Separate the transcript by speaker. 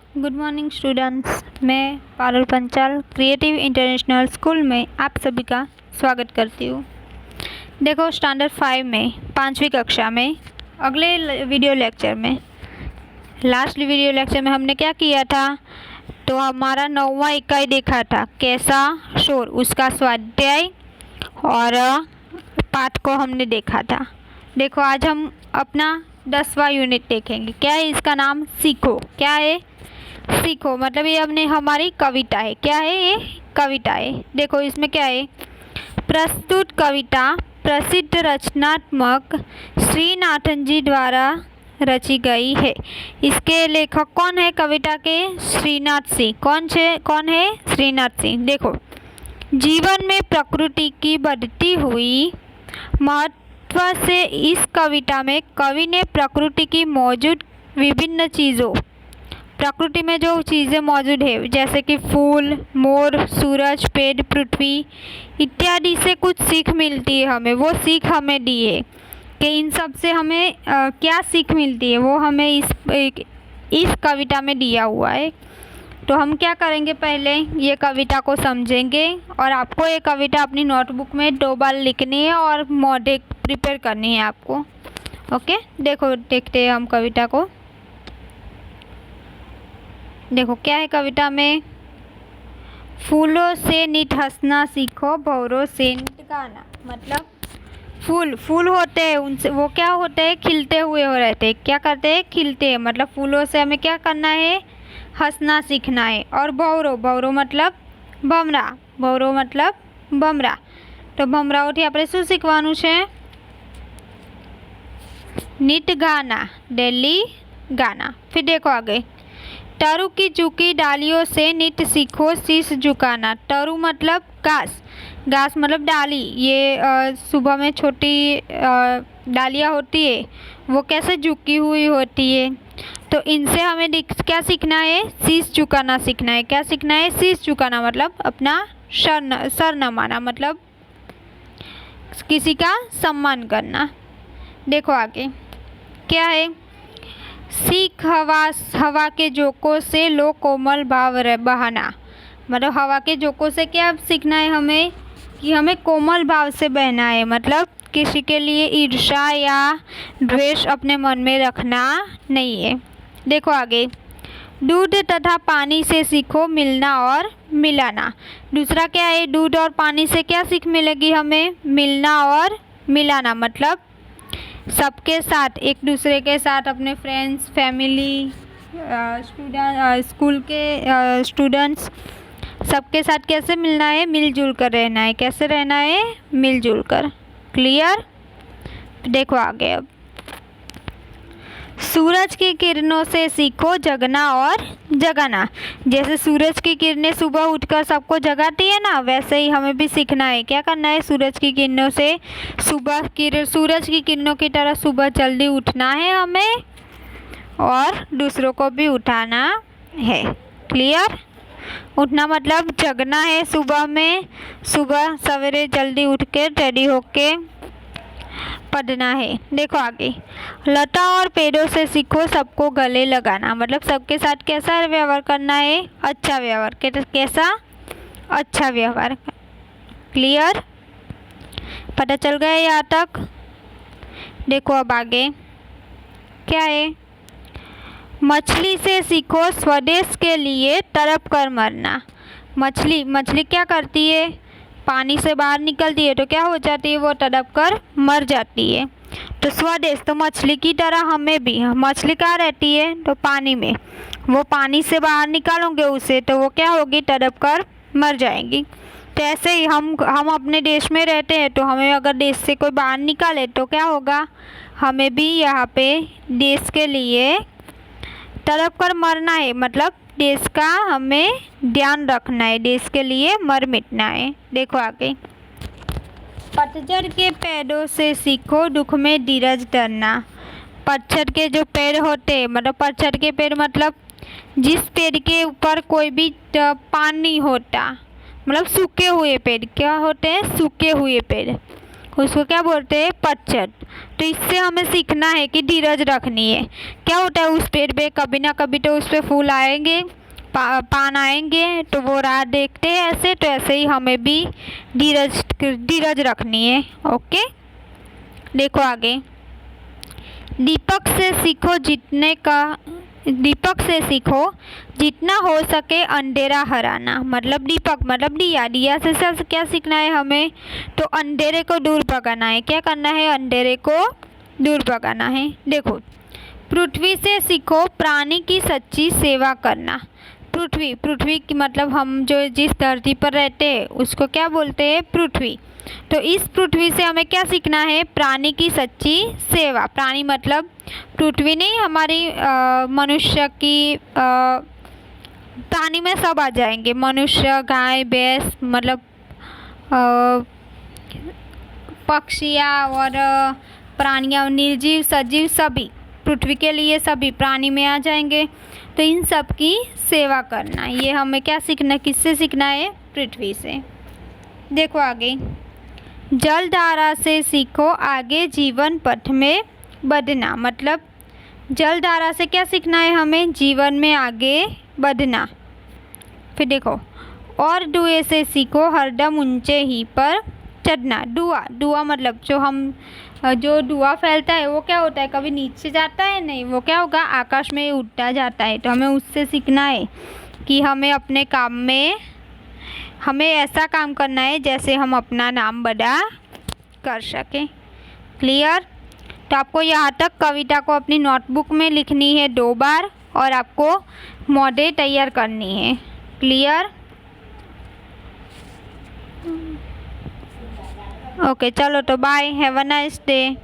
Speaker 1: Good morning students. मैं Parul Panchal creative international school में आप सभी का स्वागत करती हूँ। देखो, स्टैंडर्ड 5 में 5वीं कक्षा में अगले वीडियो लेक्चर में लास्ट वीडियो लेक्चर में हमने क्या किया था, तो हमारा 9वां इकाई देखा था, कैसा शोर, उसका स्वाध्याय और पाठ को हमने देखा था। देखो, आज हम अपना 10वां यूनिट देखेंगे। क्या है इसका नाम? सीखो। क्या है? सीखो मतलब ये अपने हमारी कविता है। क्या है ये? कविता है। देखो इसमें क्या है, प्रस्तुत कविता प्रसिद्ध रचनात्मक श्रीनाथन जी द्वारा रची गई है। इसके लेखक कौन है कविता के? श्रीनाथ सिंह। कौन है? श्रीनाथ सिंह। देखो, जीवन में प्रकृति की बढ़ती हुई महत्व से इस कविता में कवि ने प्रकृति की मौजूद विभिन्न चीज़ों, प्रकृति में जो चीज़ें मौजूद है जैसे कि फूल, मोर, सूरज, पेड़, पृथ्वी इत्यादि से कुछ सीख मिलती है हमें। वो सीख हमें दी है कि इन सब से हमें क्या सीख मिलती है, वो हमें इस कविता में दिया हुआ है। तो हम क्या करेंगे, पहले ये कविता को समझेंगे और आपको ये कविता अपनी नोटबुक में 2 बार लिखनी है और मॉडल प्रिपेयर करनी है आपको। ओके, देखो देखते हैं हम कविता को। देखो क्या है कविता में, फूलों से नित हंसना सीखो, भंवरों से नित गाना। मतलब फूल होते हैं, उनसे वो क्या होते हैं, खिलते हुए हो रहते हैं। क्या करते हैं? खिलते हैं। मतलब फूलों से हमें क्या करना है, हंसना सीखना है। और भंवरों मतलब भमरा। तो भमराओથી આપણે શું શીખવાનું છે? नित गाना, डेली गाना। फिर देखो आगे, तरु की झुकी डालियों से नित सीखो शीश झुकाना। तरु मतलब घास मतलब डाली। ये सुबह में छोटी डालियाँ होती है, वो कैसे झुकी हुई होती है, तो इनसे हमें क्या सीखना है? शीश झुकाना सीखना है। क्या सीखना है? शीश झुकाना मतलब अपना सर नमाना, मतलब किसी का सम्मान करना। देखो आगे क्या है, सीख हवा के झोंकों से लो कोमल भाव बहाना। मतलब हवा के झोंकों से क्या सीखना है हमें, कि हमें कोमल भाव से बहना है। मतलब किसी के लिए ईर्ष्या या द्वेष अपने मन में रखना नहीं है। देखो आगे, दूध तथा पानी से सीखो मिलना और मिलाना। दूसरा क्या है, दूध और पानी से क्या सीख मिलेगी हमें? मिलना और मिलाना। मतलब सबके साथ, एक दूसरे के साथ, अपने फ्रेंड्स, फैमिली, स्कूल के स्टूडेंट्स, सबके साथ कैसे मिलना है? मिलजुल कर रहना है। कैसे रहना है? मिलजुल कर। क्लियर? देखो आगे, अब सूरज की किरणों से सीखो जगना और जगाना। जैसे सूरज की किरणें सुबह उठकर सबको जगाती है ना, वैसे ही हमें भी सीखना है। क्या करना है? सूरज की किरणों से सूरज की किरणों की तरह सुबह जल्दी उठना है हमें और दूसरों को भी उठाना है। क्लियर? उठना मतलब जगना है सुबह में, सुबह सवेरे जल्दी उठ के रेडी होके पढ़ना है। देखो आगे, लता और पेड़ों से सीखो सबको गले लगाना। मतलब सबके साथ कैसा व्यवहार करना है? अच्छा व्यवहार। कैसा? अच्छा व्यवहार। क्लियर? पता चल गया यहाँ तक? देखो अब आगे क्या है, मछली से सीखो स्वदेश के लिए तड़प कर मरना। मछली क्या करती है? पानी से बाहर निकलती है तो क्या हो जाती है? वो तड़प कर मर जाती है। तो स्वदेश, तो मछली की तरह हमें भी, मछली कहाँ रहती है? तो पानी में। वो पानी से बाहर निकालोगे उसे तो वो क्या होगी? तड़प कर मर जाएगी। तो ऐसे ही हम अपने देश में रहते हैं, तो हमें अगर देश से कोई बाहर निकाले तो क्या होगा? हमें भी यहाँ पे देश के लिए तड़प कर मरना है। मतलब देश का हमें ध्यान रखना है, देश के लिए मर मिटना है। देखो आगे, पतझड़ के पेड़ों से सीखो दुख में धीरज धरना। पतझड़ के जो पेड़ होते हैं, मतलब पतझड़ के पेड़ मतलब जिस पेड़ के ऊपर कोई भी पान नहीं होता, मतलब सूखे हुए पेड़। क्या होते हैं? सूखे हुए पेड़, उसको क्या बोलते हैं? पतझड़। तो इससे हमें सीखना है कि धीरज रखनी है। क्या होता है, उस पेड़ पे कभी ना कभी तो उस पे फूल आएंगे, पान आएंगे, तो वो राह देखते हैं ऐसे, तो ऐसे ही हमें भी धीरज रखनी है। ओके, देखो आगे। दीपक से सीखो जितना हो सके अंधेरा हराना। मतलब दीपक मतलब दिया से क्या सीखना है हमें, तो अंधेरे को दूर भगाना है। क्या करना है, अंधेरे को दूर भगाना है। देखो, पृथ्वी से सीखो प्राणी की सच्ची सेवा करना। पृथ्वी की मतलब हम जो जिस धरती पर रहते हैं उसको क्या बोलते हैं, पृथ्वी। तो इस पृथ्वी से हमें क्या सीखना है, प्राणी की सच्ची सेवा। प्राणी मतलब पृथ्वी नहीं, हमारी मनुष्य की प्राणी में सब आ जाएंगे, मनुष्य, गाय, भैंस, मतलब पक्षियाँ और प्राणियाँ, निर्जीव, सजीव, सभी पृथ्वी के लिए सभी प्राणी में आ जाएंगे। तो इन सब की सेवा करना, ये हमें क्या सीखना, किससे सीखना है, पृथ्वी से। देखो आगे। जलधारा से सीखो आगे जीवन पथ में बढ़ना। मतलब जलधारा से क्या सीखना है हमें, जीवन में आगे बढ़ना। फिर देखो, और धुएं से सीखो हरदम ऊंचे ही पर चढ़ना। धुआं मतलब जो धुआं फैलता है वो क्या होता है, कभी नीचे जाता है नहीं, वो क्या होगा, आकाश में उड़ता जाता है। तो हमें उससे सीखना है कि हमें अपने काम में हमें ऐसा काम करना है जैसे हम अपना नाम बड़ा कर सकें। क्लियर। तो आपको यहाँ तक कविता को अपनी नोटबुक में लिखनी है 2 बार और आपको मॉडल तैयार करनी है। क्लियर। ओके, चलो तो bye, have a nice day.